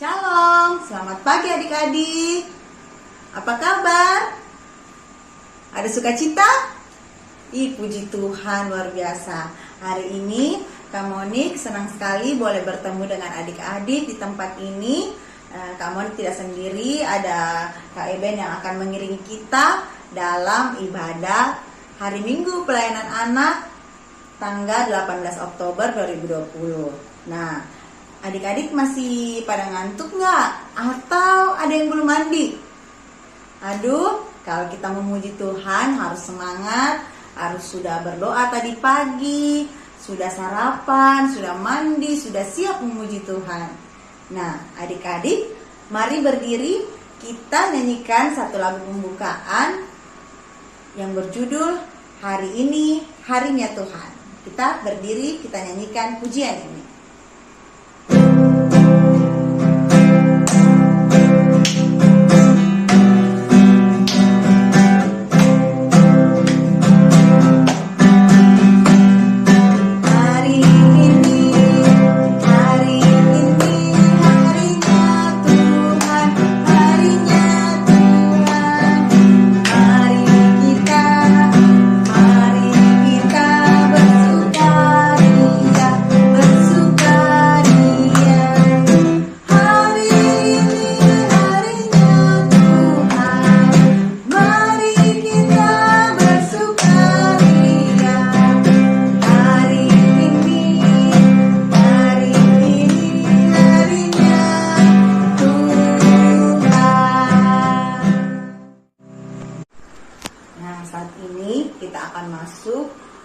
Shalom, selamat pagi adik-adik. Apa kabar? Ada sukacita? Puji Tuhan, luar biasa. Hari ini Kak Monik senang sekali boleh bertemu dengan adik-adik di tempat ini. Kak Monik tidak sendiri, ada Kak Eben yang akan mengiringi kita dalam ibadah hari Minggu pelayanan anak tanggal 18 Oktober 2020. Nah, adik-adik masih pada ngantuk nggak? Atau ada yang belum mandi? Aduh, kalau kita memuji Tuhan harus semangat, harus sudah berdoa tadi pagi, sudah sarapan, sudah mandi, sudah siap memuji Tuhan. Nah, adik-adik, mari berdiri, kita nyanyikan satu lagu pembukaan yang berjudul Hari Ini Harinya Tuhan. Kita berdiri, kita nyanyikan pujian ini.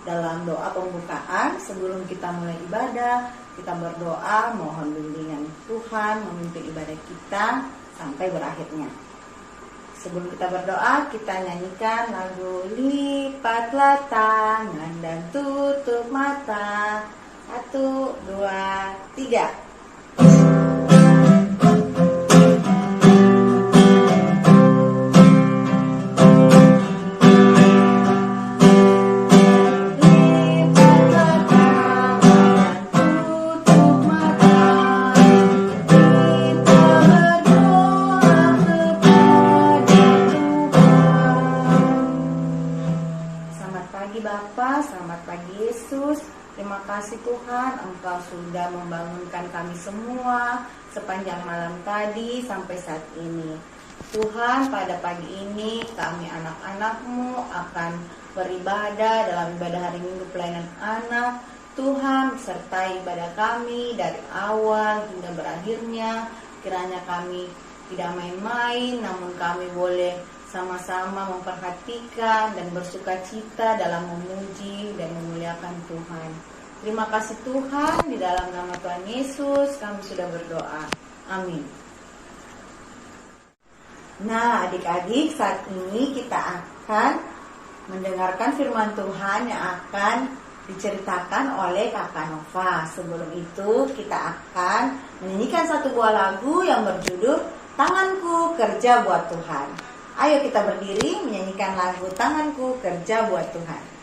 Dalam doa pembukaan, sebelum kita mulai ibadah, kita berdoa mohon bimbingan Tuhan memimpin ibadah kita sampai berakhirnya. Sebelum kita berdoa, kita nyanyikan lagu Lipatlah Tangan dan Tutup Mata. 1, 2, 3. Terima kasih Tuhan, Engkau sudah membangunkan kami semua sepanjang malam tadi sampai saat ini. Tuhan, pada pagi ini kami anak-anak-Mu akan beribadah dalam ibadah hari Minggu pelayanan anak. Tuhan, sertai ibadah kami dari awal hingga berakhirnya. Kiranya kami tidak main-main, namun kami boleh sama-sama memperhatikan dan bersuka cita dalam memuji dan memuliakan Tuhan. Terima kasih Tuhan, di dalam nama Tuhan Yesus kami sudah berdoa. Amin. Nah, adik-adik, saat ini kita akan mendengarkan firman Tuhan yang akan diceritakan oleh Kakak Nova. Sebelum itu kita akan menyanyikan satu buah lagu yang berjudul Tanganku Kerja Buat Tuhan. Ayo kita berdiri menyanyikan lagu Tanganku Kerja Buat Tuhan.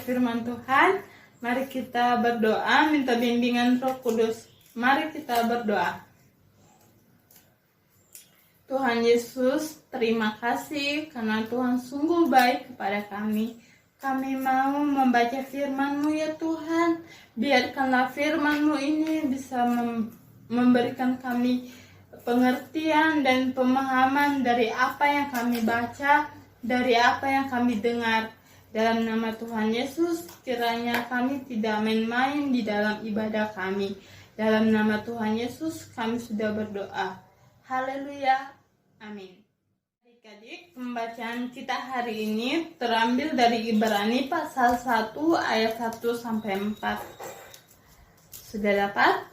Firman Tuhan, mari kita berdoa minta bimbingan Roh Kudus. Mari kita berdoa. Tuhan Yesus, terima kasih karena Tuhan sungguh baik kepada kami. Kami mau membaca firman-Mu ya Tuhan. Biarkanlah firman-Mu ini bisa memberikan kami pengertian dan pemahaman dari apa yang kami baca. dari apa yang kami dengar. Dalam nama Tuhan Yesus, kiranya kami tidak main-main di dalam ibadah kami. Dalam nama Tuhan Yesus, kami sudah berdoa. Haleluya. Amin. Adik-adik, pembacaan kita hari ini terambil dari Ibrani pasal 1 ayat 1 sampai 4. Sudah dapat?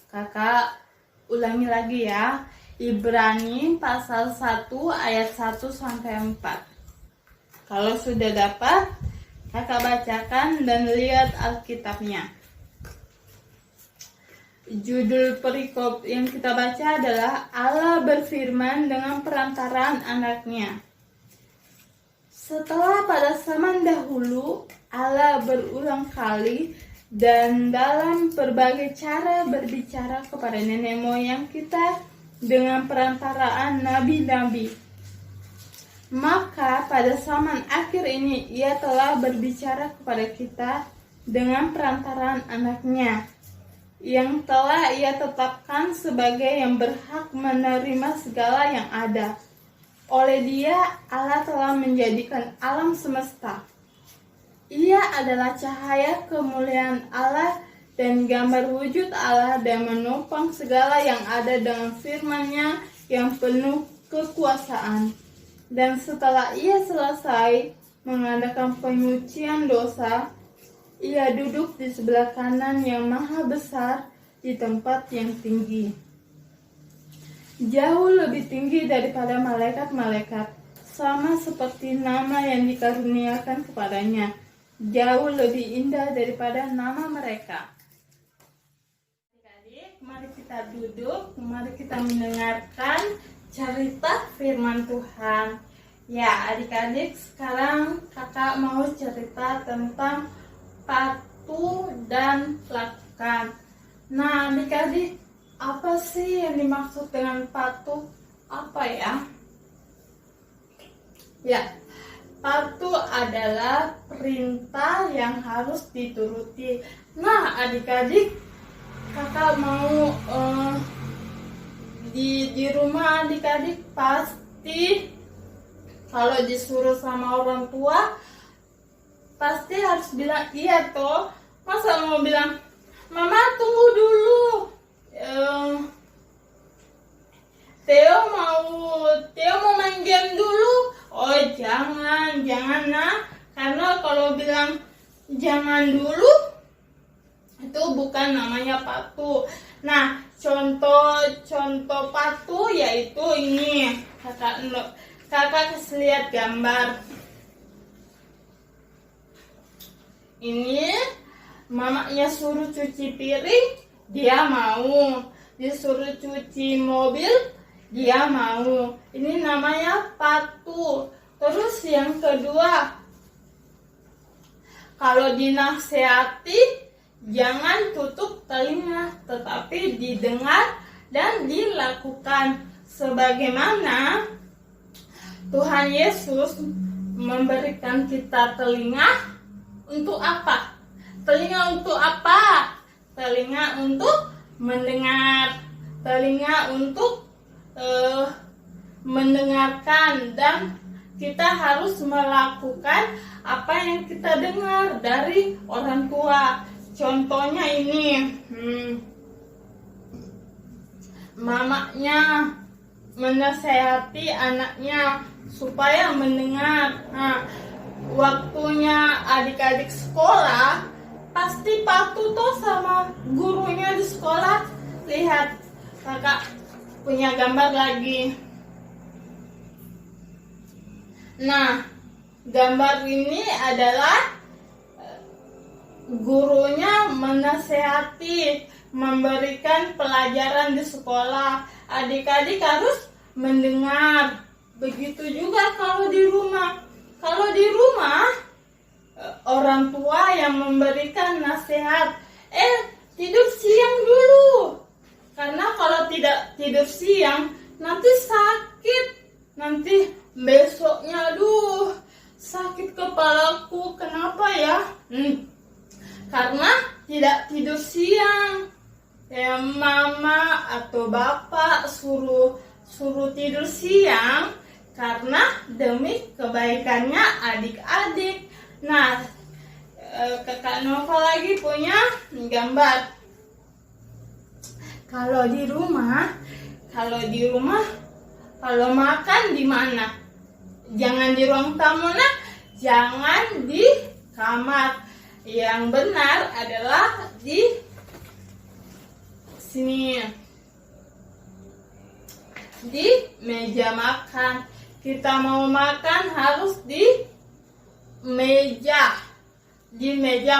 Kakak ulangi lagi ya. Ibrani pasal 1 ayat 1 sampai 4. Kalau sudah dapat, kakak bacakan dan lihat Alkitabnya. Judul perikop yang kita baca adalah Allah berfirman dengan perantaraan anaknya. Setelah pada zaman dahulu, Allah berulang kali dan dalam berbagai cara berbicara kepada nenek moyang kita dengan perantaraan nabi-nabi. Maka pada zaman akhir ini ia telah berbicara kepada kita dengan perantaraan anaknya, yang telah ia tetapkan sebagai yang berhak menerima segala yang ada. Oleh dia, Allah telah menjadikan alam semesta. Ia adalah cahaya kemuliaan Allah dan gambar wujud Allah dan menopang segala yang ada dengan firman-Nya yang penuh kekuasaan. Dan setelah ia selesai mengadakan penyucian dosa, ia duduk di sebelah kanan yang maha besar di tempat yang tinggi. Jauh lebih tinggi daripada malaikat-malaikat, sama seperti nama yang dikaruniakan kepadanya. Jauh lebih indah daripada nama mereka. Adik-adik, mari kita duduk, mari kita mendengarkan cerita firman Tuhan. Ya, adik-adik, sekarang kakak mau cerita tentang patuh dan lakukan. Nah, adik-adik, apa sih yang dimaksud dengan patuh? Apa ya? Ya, patuh adalah perintah yang harus dituruti. Nah, adik-adik, kakak mau di rumah adik-adik pasti kalau disuruh sama orang tua pasti harus bilang iya toh. Masa mau bilang mama tunggu dulu, Theo mau main game dulu. Oh jangan nah, karena kalau bilang jangan dulu itu bukan namanya patuh. Nah, contoh patuh yaitu ini. Kakak kasih lihat gambar. Ini mamanya suruh cuci piring, dia mau. Disuruh cuci mobil, dia mau. Ini namanya patuh. Terus yang kedua, kalau dinasehati, jangan tutup telinga, tetapi didengar dan dilakukan. Sebagaimana Tuhan Yesus memberikan kita telinga untuk apa? Telinga untuk apa? Telinga untuk mendengar. Telinga untuk mendengarkan, dan kita harus melakukan apa yang kita dengar dari orang tua. Contohnya ini, mamanya menasehati anaknya supaya mendengar. Nah, waktunya adik-adik sekolah pasti patuh tuh sama gurunya di sekolah. Lihat, kakak punya gambar lagi. Nah, gambar ini adalah gurunya menasehati, memberikan pelajaran di sekolah. Adik-adik harus mendengar. Begitu juga kalau di rumah. Kalau di rumah, orang tua yang memberikan nasihat, tidur siang dulu. Karena kalau tidak tidur siang, nanti sakit. Nanti besoknya, sakit kepalaku. Kenapa ya? Karena tidak tidur siang. Mama atau bapak suruh tidur siang, karena demi kebaikannya adik-adik. Nah, Kakak Nova lagi punya gambar. Kalau di rumah, kalau makan di mana? Jangan di ruang tamu, nah, jangan di kamar. Yang benar adalah di sini, di meja makan. Kita mau makan harus di meja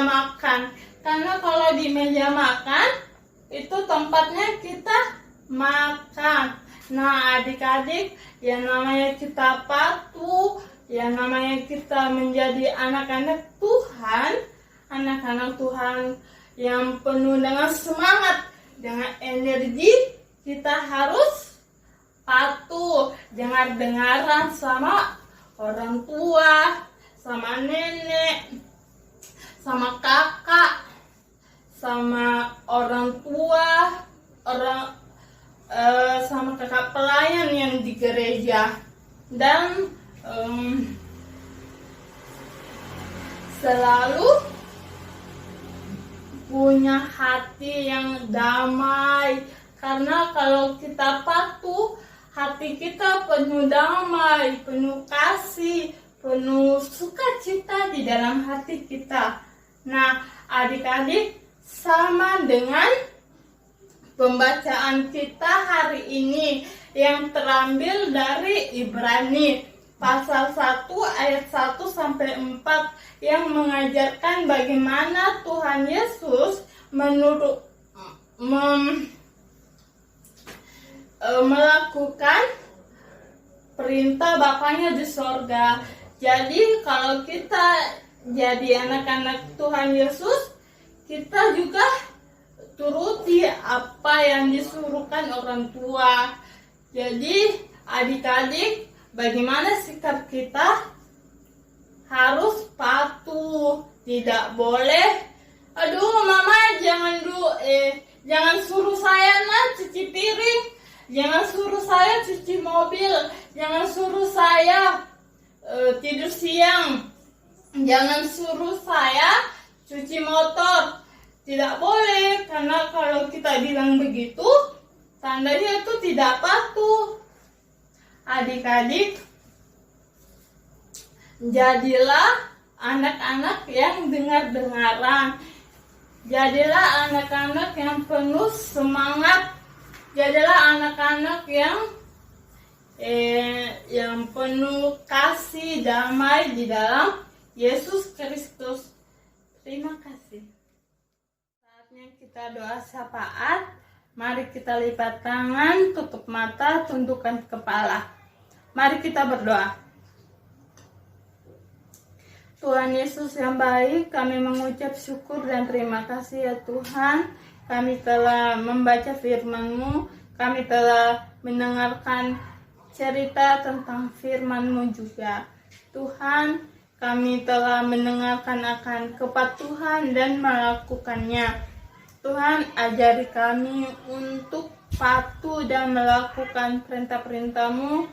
makan. Karena kalau di meja makan itu tempatnya kita makan. Nah, adik-adik, yang namanya kita patuh, yang namanya kita menjadi anak-anak Tuhan yang penuh dengan semangat, dengan energi, kita harus patuh, jangan dengaran sama orang tua, sama nenek, sama kakak, sama orang tua, sama kakak pelayan yang di gereja. Dan selalu punya hati yang damai, karena kalau kita patuh, hati kita penuh damai, penuh kasih, penuh sukacita di dalam hati kita. Nah, adik-adik, sama dengan pembacaan kita hari ini yang terambil dari Ibrani pasal 1 ayat 1 sampai 4 yang mengajarkan bagaimana Tuhan Yesus melakukan perintah Bapaknya di sorga. Jadi kalau kita jadi anak-anak Tuhan Yesus, kita juga turuti apa yang disuruhkan orang tua. Jadi adik-adik, bagaimana sikap kita? Harus patuh, tidak boleh. Aduh, mama jangan suruh saya cuci piring, jangan suruh saya cuci mobil, jangan suruh saya tidur siang, jangan suruh saya cuci motor. Tidak boleh, karena kalau kita bilang begitu, tandanya itu tidak patuh. Adik-adik, jadilah anak-anak yang dengar-dengaran. Jadilah anak-anak yang penuh semangat. Jadilah anak-anak yang penuh kasih damai di dalam Yesus Kristus. Terima kasih. Saatnya kita doa syafaat. Mari kita lipat tangan, tutup mata, tundukkan kepala. Mari kita berdoa. Tuhan Yesus yang baik, kami mengucap syukur dan terima kasih ya Tuhan. Kami telah membaca firman-Mu, kami telah mendengarkan cerita tentang firman-Mu juga. Tuhan, kami telah mendengarkan akan kepatuhan dan melakukannya. Tuhan, ajari kami untuk patuh dan melakukan perintah-perintah-Mu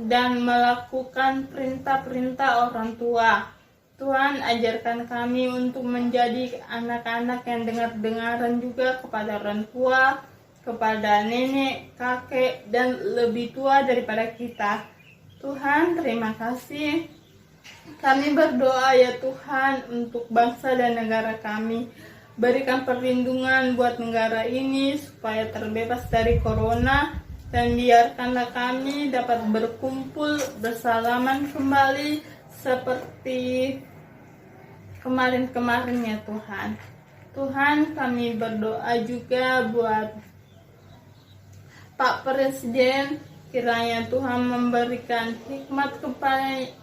dan melakukan perintah-perintah orang tua. Tuhan, ajarkan kami untuk menjadi anak-anak yang dengar-dengaran juga kepada orang tua, kepada nenek, kakek, dan lebih tua daripada kita. Tuhan, terima kasih. Kami berdoa ya Tuhan untuk bangsa dan negara kami. Berikan perlindungan buat negara ini supaya terbebas dari corona, dan biarkanlah kami dapat berkumpul bersalaman kembali seperti kemarin-kemarin ya Tuhan. Tuhan, kami berdoa juga buat Pak Presiden, kiranya Tuhan memberikan hikmat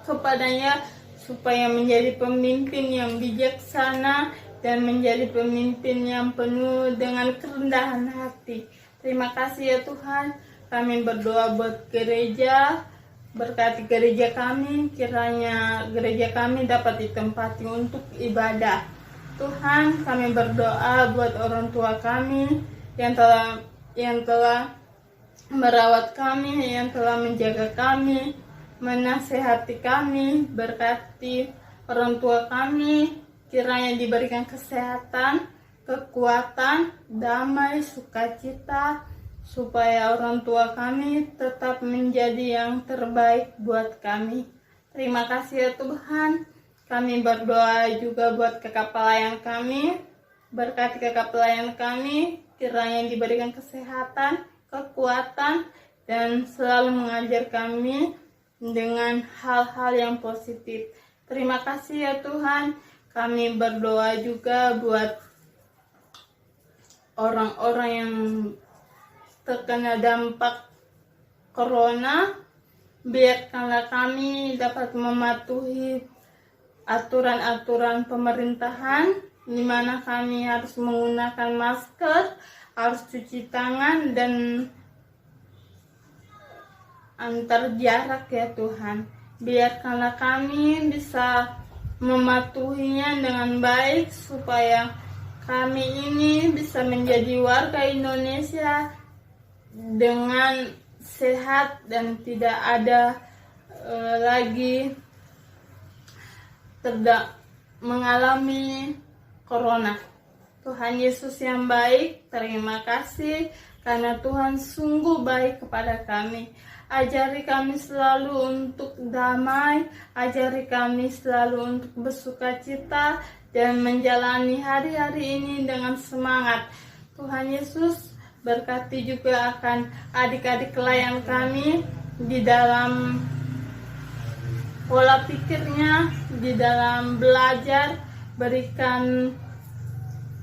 kepadanya supaya menjadi pemimpin yang bijaksana dan menjadi pemimpin yang penuh dengan kerendahan hati. Terima kasih ya Tuhan. Kami berdoa buat gereja, berkati gereja kami, kiranya gereja kami dapat ditempati untuk ibadah. Tuhan, kami berdoa buat orang tua kami yang telah merawat kami, yang telah menjaga kami. menasehati kami, berkati orang tua kami, kiranya diberikan kesehatan, kekuatan, damai, sukacita, supaya orang tua kami tetap menjadi yang terbaik buat kami. Terima kasih ya Tuhan. Kami berdoa juga buat kakak pelayan kami. Berkati kakak pelayan kami, kiranya diberikan kesehatan, kekuatan, dan selalu mengajar kami dengan hal-hal yang positif. Terima kasih ya Tuhan. Kami berdoa juga buat orang-orang yang terkena dampak corona, biarkanlah kami dapat mematuhi aturan-aturan pemerintahan, di mana kami harus menggunakan masker, harus cuci tangan, dan antar jarak ya Tuhan. Biarkanlah kami bisa mematuhinya dengan baik, supaya kami ini bisa menjadi warga Indonesia dengan sehat dan tidak ada lagi mengalami corona. Tuhan Yesus yang baik, terima kasih karena Tuhan sungguh baik kepada kami. Ajari kami selalu untuk damai, ajari kami selalu untuk bersukacita dan menjalani hari-hari ini dengan semangat. Tuhan Yesus berkati juga akan adik-adik klien kami di dalam pola pikirnya, di dalam belajar. Berikan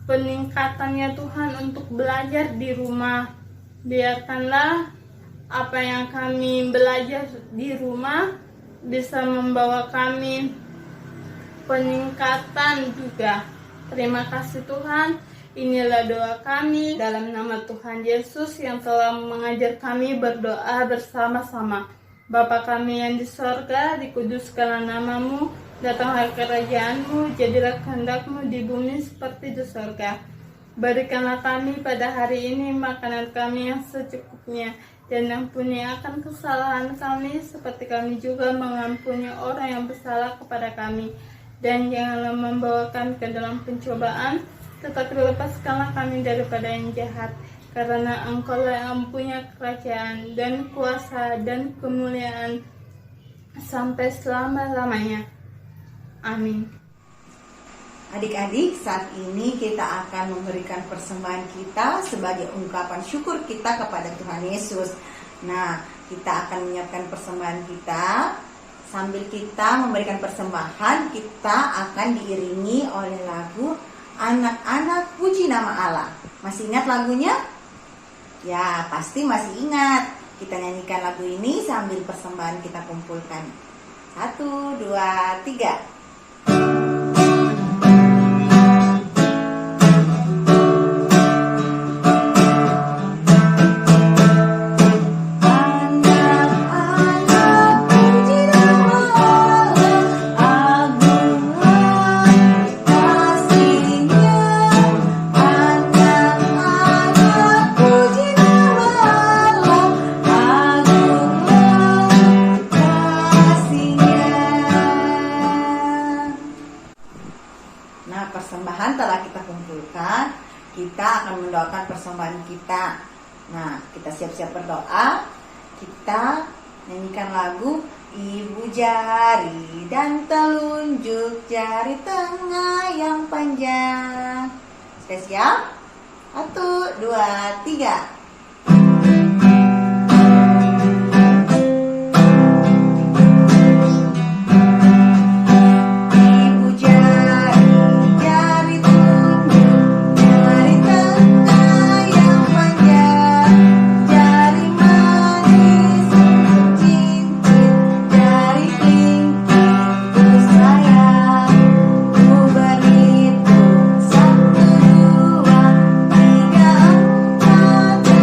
peningkatannya Tuhan untuk belajar di rumah. Biarkanlah apa yang kami belajar di rumah bisa membawa kami peningkatan juga. Terima kasih Tuhan. Inilah doa kami dalam nama Tuhan Yesus yang telah mengajar kami berdoa bersama-sama. Bapa kami yang di sorga, dikuduskanlah namamu, datanglah kerajaan-Mu, jadilah kehendak-Mu di bumi seperti di sorga. Berikanlah kami pada hari ini makanan kami yang secukupnya, dan ampuni akan kesalahan kami seperti kami juga mengampuni orang yang bersalah kepada kami. Dan janganlah membawa kami ke dalam pencobaan, tetapi lepaskanlah kami daripada yang jahat, karena Engkau-lah yang punya kerajaan dan kuasa dan kemuliaan sampai selama-lamanya. Amin. Adik-adik, saat ini kita akan memberikan persembahan kita sebagai ungkapan syukur kita kepada Tuhan Yesus. Nah, kita akan menyiapkan persembahan kita. Sambil kita memberikan persembahan, kita akan diiringi oleh lagu Anak-anak Puji Nama Allah. Masih ingat lagunya? Ya, pasti masih ingat. Kita nyanyikan lagu ini sambil persembahan kita kumpulkan. 1, 2, 3. Persembahan telah kita kumpulkan, kita akan mendoakan persembahan kita. Nah, kita siap-siap berdoa. Kita nyanyikan lagu Ibu jari dan telunjuk jari tengah yang panjang. Spesial? 1, 2, 3. Satu, dua, tiga, empat.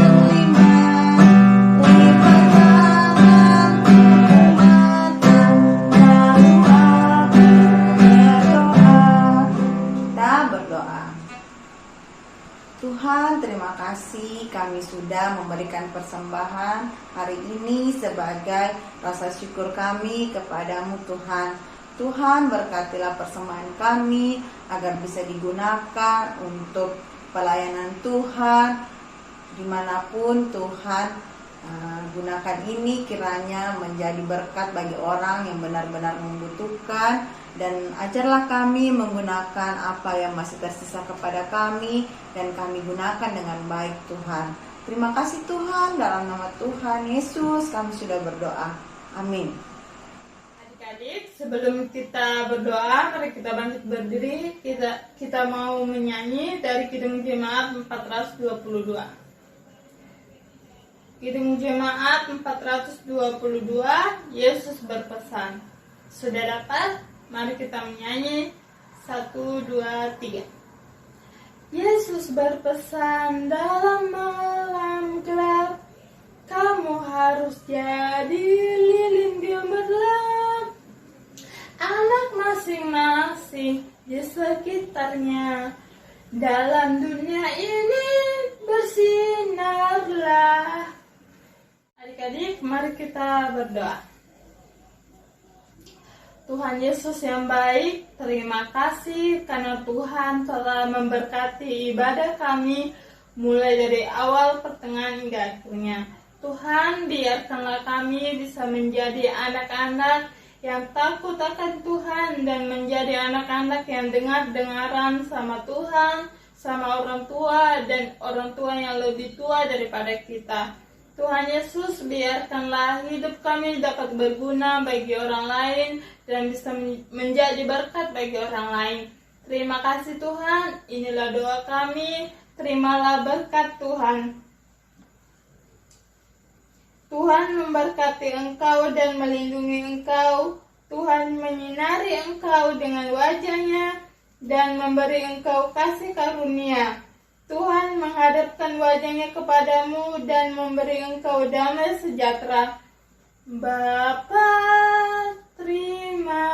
terima kasih kami sudah memberikan persembahan hari ini sebagai rasa syukur kami kepadamu Tuhan. Tuhan berkatilah persembahan kami agar bisa digunakan untuk pelayanan Tuhan dimanapun Tuhan. Gunakan ini kiranya menjadi berkat bagi orang yang benar-benar membutuhkan, dan ajarlah kami menggunakan apa yang masih tersisa kepada kami dan kami gunakan dengan baik Tuhan. Terima kasih Tuhan, dalam nama Tuhan Yesus kami sudah berdoa. Amin. Adik-adik, sebelum kita berdoa, mari kita bangkit berdiri. Kita mau menyanyi dari Kidung Jemaat 422. Kidung Jemaat 422, Yesus berpesan. Sudah dapat? Mari kita menyanyi 1, 2, 3. Yesus berpesan dalam malam gelap, kamu harus jadi lilin gemerlap. Anak masing-masing di sekitarnya, dalam dunia ini bersinarlah. Adik-adik, mari kita berdoa. Tuhan Yesus yang baik, terima kasih karena Tuhan telah memberkati ibadah kami mulai dari awal, pertengahan hingga akhirnya. Tuhan, biarkanlah kami bisa menjadi anak-anak yang takut akan Tuhan dan menjadi anak-anak yang dengar-dengaran sama Tuhan, sama orang tua dan orang tua yang lebih tua daripada kita. Tuhan Yesus, biarkanlah hidup kami dapat berguna bagi orang lain dan bisa menjadi berkat bagi orang lain. Terima kasih Tuhan, inilah doa kami, terimalah berkat Tuhan. Tuhan memberkati engkau dan melindungi engkau. Tuhan menyinari engkau dengan wajah-Nya dan memberi engkau kasih karunia. Tuhan menghadapkan wajah-Nya kepadamu dan memberi engkau damai sejahtera. Bapa, terima